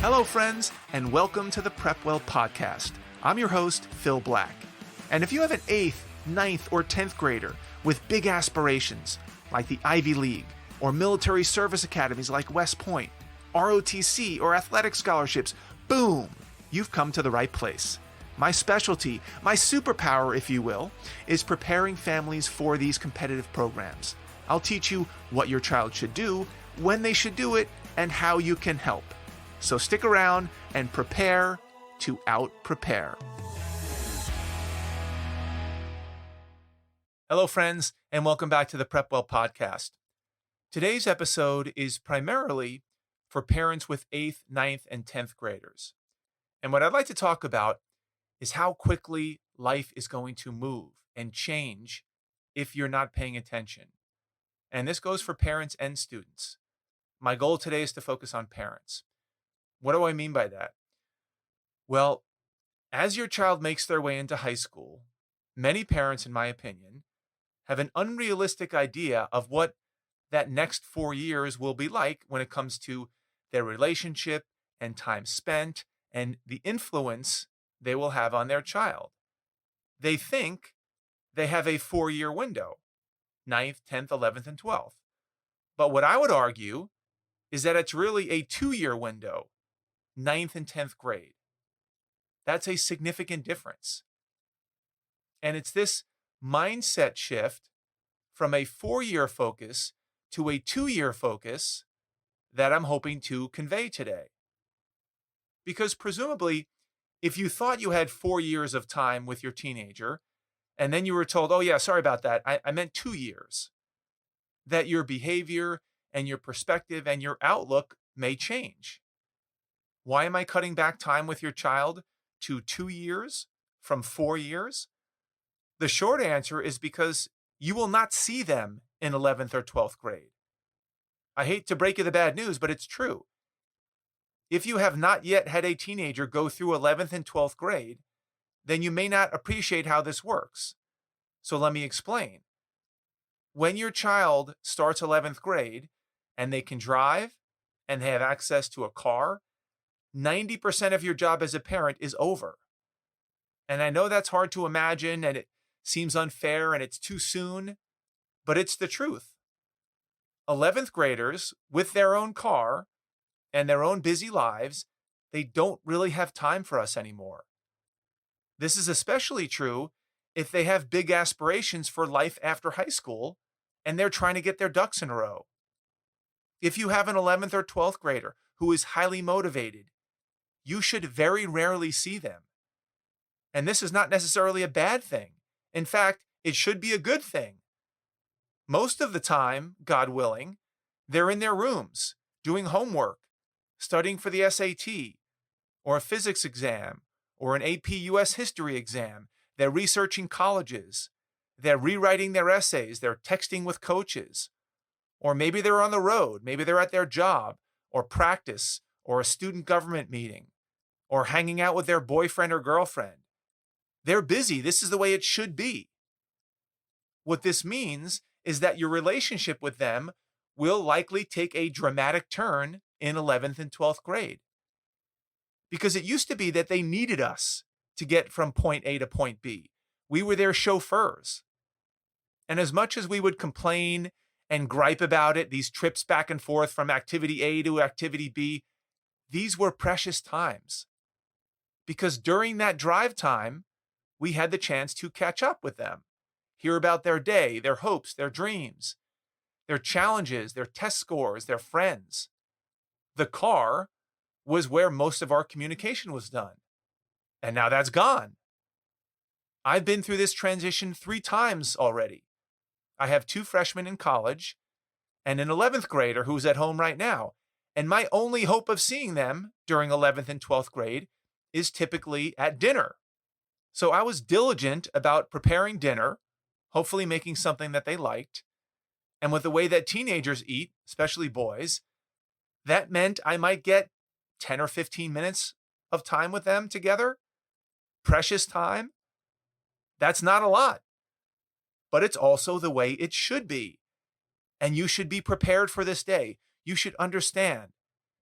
Hello, friends, and welcome to the PrepWell podcast. I'm your host, Phil Black. And if you have an 8th, 9th, or 10th grader with big aspirations, like the Ivy League, or military service academies like West Point, ROTC, or athletic scholarships, boom, you've come to the right place. My specialty, my superpower, if you will, is preparing families for these competitive programs. I'll teach you what your child should do, when they should do it, and how you can help. So stick around and prepare to out-prepare. Hello, friends, and welcome back to the PrepWell podcast. Today's episode is primarily for parents with 8th, 9th, and 10th graders. And what I'd like to talk about is how quickly life is going to move and change if you're not paying attention. And this goes for parents and students. My goal today is to focus on parents. What do I mean by that? Well, as your child makes their way into high school, many parents, in my opinion, have an unrealistic idea of what that next 4 years will be like when it comes to their relationship and time spent and the influence they will have on their child. They think they have a 4-year window, 9th, 10th, 11th, and 12th. But what I would argue is that it's really a 2-year window, 9th and 10th grade. That's a significant difference. And it's this mindset shift from a 4-year focus to a 2-year focus that I'm hoping to convey today. Because presumably, if you thought you had 4 years of time with your teenager, and then you were told, oh yeah, sorry about that, I meant 2 years, that your behavior and your perspective and your outlook may change. Why am I cutting back time with your child to 2 years from 4 years? The short answer is because you will not see them in 11th or 12th grade. I hate to break you the bad news, but it's true. If you have not yet had a teenager go through 11th and 12th grade, then you may not appreciate how this works. So let me explain. When your child starts 11th grade and they can drive and they have access to a car, 90% of your job as a parent is over. And I know that's hard to imagine and it seems unfair and it's too soon, but it's the truth. 11th graders with their own car and their own busy lives, they don't really have time for us anymore. This is especially true if they have big aspirations for life after high school and they're trying to get their ducks in a row. If you have an 11th or 12th grader who is highly motivated, you should very rarely see them. And this is not necessarily a bad thing. In fact, it should be a good thing. Most of the time, God willing, they're in their rooms doing homework, studying for the SAT or a physics exam or an AP US history exam. They're researching colleges. They're rewriting their essays. They're texting with coaches. Or maybe they're on the road. Maybe they're at their job or practice or a student government meeting or hanging out with their boyfriend or girlfriend. They're busy. This is the way it should be. What this means is that your relationship with them will likely take a dramatic turn in 11th and 12th grade. Because it used to be that they needed us to get from point A to point B. We were their chauffeurs. And as much as we would complain and gripe about it, these trips back and forth from activity A to activity B, these were precious times. Because during that drive time, we had the chance to catch up with them, hear about their day, their hopes, their dreams, their challenges, their test scores, their friends. The car was where most of our communication was done. And now that's gone. I've been through this transition 3 times already. I have 2 freshmen in college and an 11th grader who's at home right now. And my only hope of seeing them during 11th and 12th grade is typically at dinner. So I was diligent about preparing dinner, hopefully making something that they liked. And with the way that teenagers eat, especially boys, that meant I might get 10 or 15 minutes of time with them together. Precious time. That's not a lot, but it's also the way it should be. And you should be prepared for this day. You should understand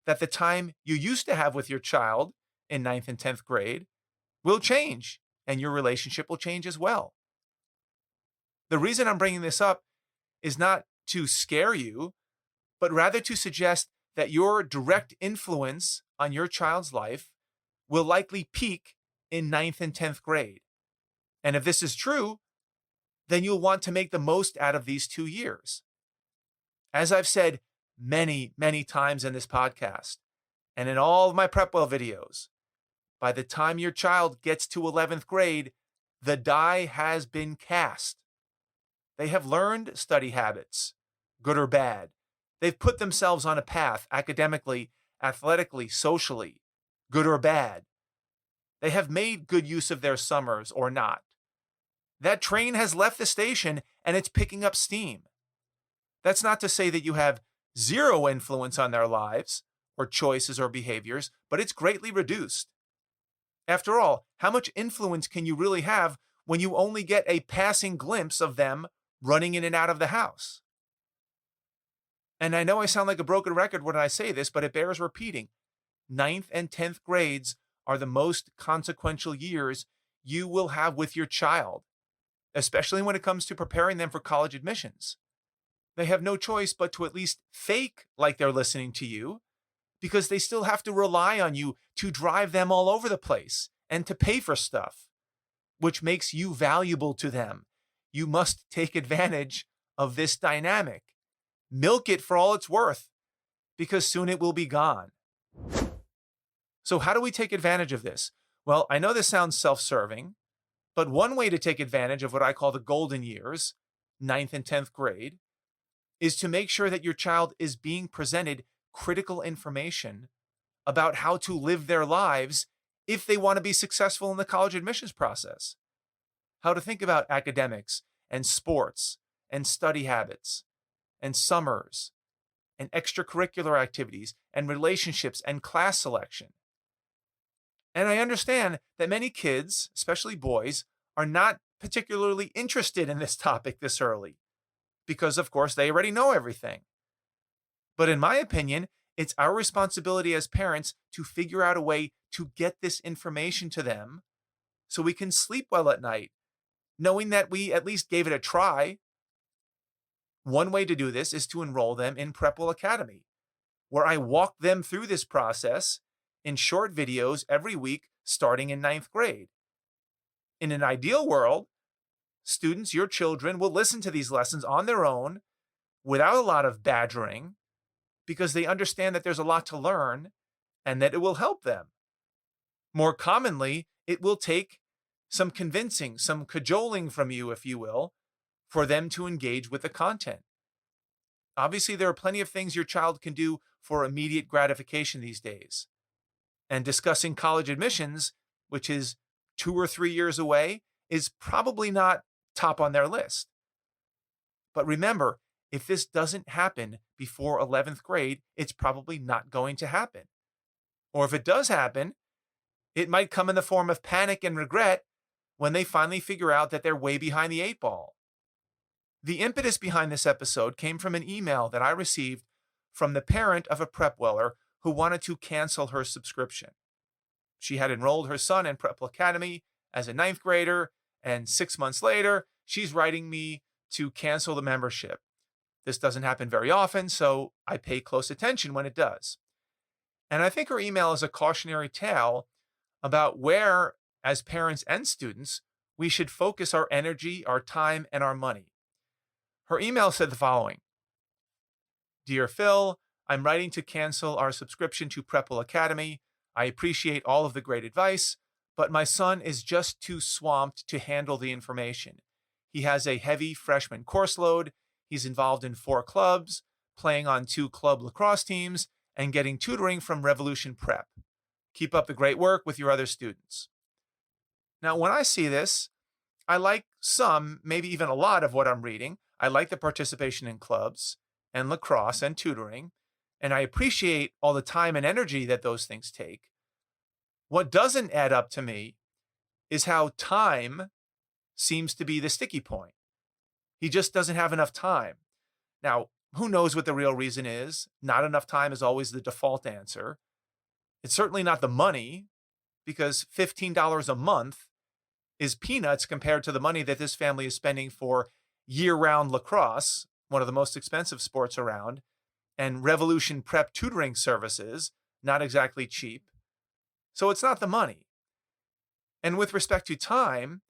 that the time you used to have with your child in ninth and 10th grade will change, and your relationship will change as well. The reason I'm bringing this up is not to scare you, but rather to suggest that your direct influence on your child's life will likely peak in ninth and 10th grade. And if this is true, then you'll want to make the most out of these 2 years. As I've said many, many times in this podcast and in all of my PrepWell videos, by the time your child gets to 11th grade, the die has been cast. They have learned study habits, good or bad. They've put themselves on a path academically, athletically, socially, good or bad. They have made good use of their summers or not. That train has left the station and it's picking up steam. That's not to say that you have zero influence on their lives or choices or behaviors, but it's greatly reduced. After all, how much influence can you really have when you only get a passing glimpse of them running in and out of the house? And I know I sound like a broken record when I say this, but it bears repeating. Ninth and 10th grades are the most consequential years you will have with your child, especially when it comes to preparing them for college admissions. They have no choice but to at least fake like they're listening to you, because they still have to rely on you to drive them all over the place and to pay for stuff, which makes you valuable to them. You must take advantage of this dynamic. Milk it for all it's worth, because soon it will be gone. So how do we take advantage of this? Well, I know this sounds self-serving, but one way to take advantage of what I call the golden years, 9th and 10th grade, is to make sure that your child is being presented critical information about how to live their lives if they want to be successful in the college admissions process. How to think about academics and sports and study habits and summers and extracurricular activities and relationships and class selection. And I understand that many kids, especially boys, are not particularly interested in this topic this early because, of course, they already know everything. But in my opinion, it's our responsibility as parents to figure out a way to get this information to them so we can sleep well at night, knowing that we at least gave it a try. One way to do this is to enroll them in PrepWell Academy, where I walk them through this process in short videos every week starting in 9th grade. In an ideal world, students, your children, will listen to these lessons on their own without a lot of badgering because they understand that there's a lot to learn and that it will help them. More commonly, it will take some convincing, some cajoling from you, if you will, for them to engage with the content. Obviously, there are plenty of things your child can do for immediate gratification these days. And discussing college admissions, which is 2 or 3 years away, is probably not top on their list. But remember, if this doesn't happen before 11th grade, it's probably not going to happen. Or if it does happen, it might come in the form of panic and regret when they finally figure out that they're way behind the 8 ball. The impetus behind this episode came from an email that I received from the parent of a PrepWeller who wanted to cancel her subscription. She had enrolled her son in PrepWell Academy as a 9th grader, and 6 months later, she's writing me to cancel the membership. This doesn't happen very often, so I pay close attention when it does. And I think her email is a cautionary tale about where, as parents and students, we should focus our energy, our time, and our money. Her email said the following: Dear Phil, I'm writing to cancel our subscription to PrepWell Academy. I appreciate all of the great advice, but my son is just too swamped to handle the information. He has a heavy freshman course load. He's involved in 4 clubs, playing on 2 club lacrosse teams, and getting tutoring from Revolution Prep. Keep up the great work with your other students. Now, when I see this, I like some, maybe even a lot of what I'm reading. I like the participation in clubs and lacrosse and tutoring, and I appreciate all the time and energy that those things take. What doesn't add up to me is how time seems to be the sticky point. He just doesn't have enough time. Now, Who knows what the real reason is? Not enough time is always the default answer. It's certainly not the money, because $15 a month is peanuts compared to the money that this family is spending for year-round lacrosse, one of the most expensive sports around, and Revolution prep tutoring services, not exactly cheap. So it's not the money. And with respect to time,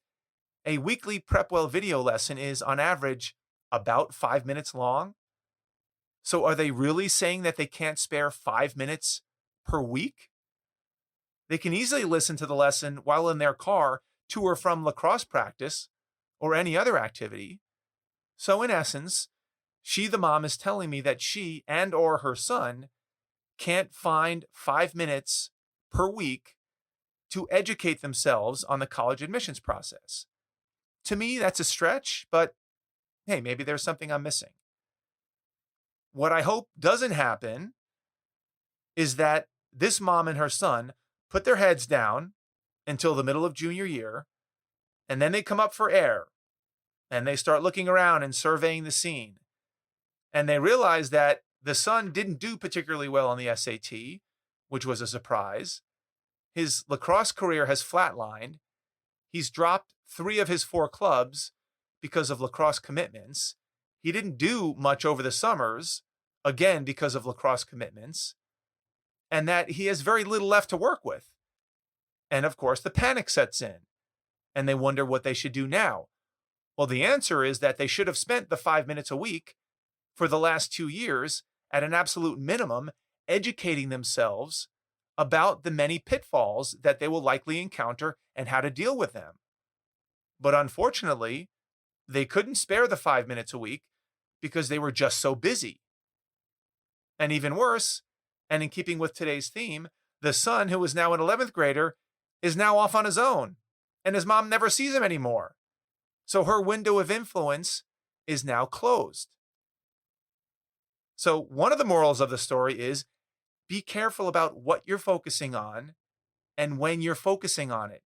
a weekly PrepWell video lesson is on average about 5 minutes long. So are they really saying that they can't spare 5 minutes per week? They can easily listen to the lesson while in their car to or from lacrosse practice or any other activity. So in essence, the mom, is telling me that she and or her son can't find 5 minutes per week to educate themselves on the college admissions process. To me, that's a stretch, but hey, maybe there's something I'm missing. What I hope doesn't happen is that this mom and her son put their heads down until the middle of junior year, and then they come up for air, and they start looking around and surveying the scene. And they realize that the son didn't do particularly well on the SAT, which was a surprise. His lacrosse career has flatlined. He's dropped 3 of his 4 clubs because of lacrosse commitments. He didn't do much over the summers, again, because of lacrosse commitments. And that he has very little left to work with. And of course, the panic sets in, and they wonder what they should do now. Well, the answer is that they should have spent the 5 minutes a week for the last 2 years at an absolute minimum, educating themselves about the many pitfalls that they will likely encounter and how to deal with them. But unfortunately, they couldn't spare the 5 minutes a week because they were just so busy. And even worse, and in keeping with today's theme, the son, who is now an 11th grader, is now off on his own, and his mom never sees him anymore. So her window of influence is now closed. So one of the morals of the story is be careful about what you're focusing on and when you're focusing on it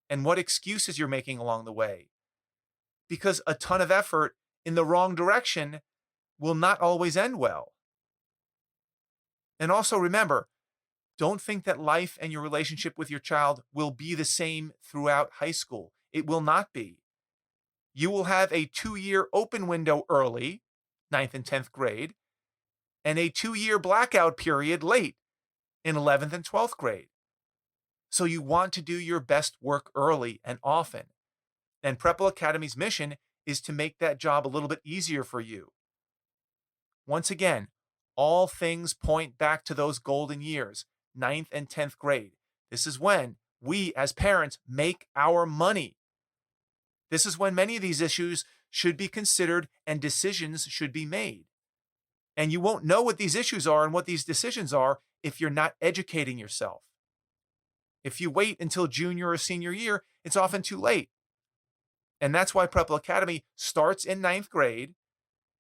and what excuses you're making along the way. Because a ton of effort in the wrong direction will not always end well. And also remember, don't think that life and your relationship with your child will be the same throughout high school. It will not be. You will have a 2-year open window early, 9th and 10th grade, and a 2-year blackout period late in 11th and 12th grade. So you want to do your best work early and often. And PrepWell Academy's mission is to make that job a little bit easier for you. Once again, all things point back to those golden years, 9th and 10th grade. This is when we as parents make our money. This is when many of these issues should be considered and decisions should be made. And you won't know what these issues are and what these decisions are if you're not educating yourself. If you wait until junior or senior year, it's often too late. And that's why PrepWell Academy starts in 9th grade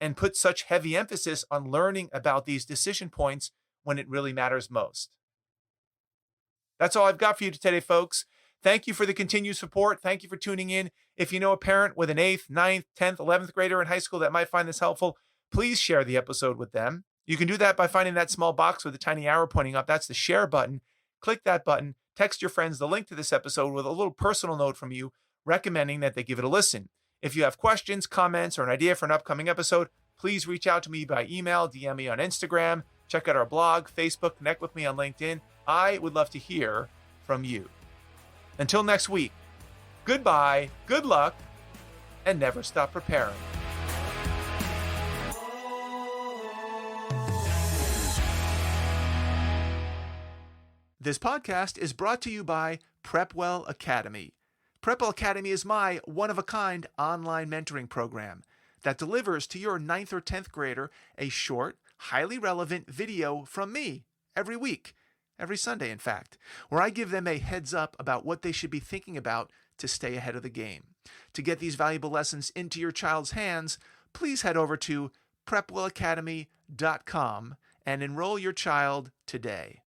and puts such heavy emphasis on learning about these decision points when it really matters most. That's all I've got for you today, folks. Thank you for the continued support. Thank you for tuning in. If you know a parent with an 8th, 9th, 10th, 11th grader in high school that might find this helpful, please share the episode with them. You can do that by finding that small box with a tiny arrow pointing up. That's the share button. Click that button. Text your friends the link to this episode with a little personal note from you recommending that they give it a listen. If you have questions, comments, or an idea for an upcoming episode, please reach out to me by email, DM me on Instagram, check out our blog, Facebook, connect with me on LinkedIn. I would love to hear from you. Until next week, goodbye, good luck, and never stop preparing. This podcast is brought to you by PrepWell Academy. PrepWell Academy is my one-of-a-kind online mentoring program that delivers to your 9th or 10th grader a short, highly relevant video from me every week, every Sunday, in fact, where I give them a heads up about what they should be thinking about to stay ahead of the game. To get these valuable lessons into your child's hands, please head over to PrepWellAcademy.com and enroll your child today.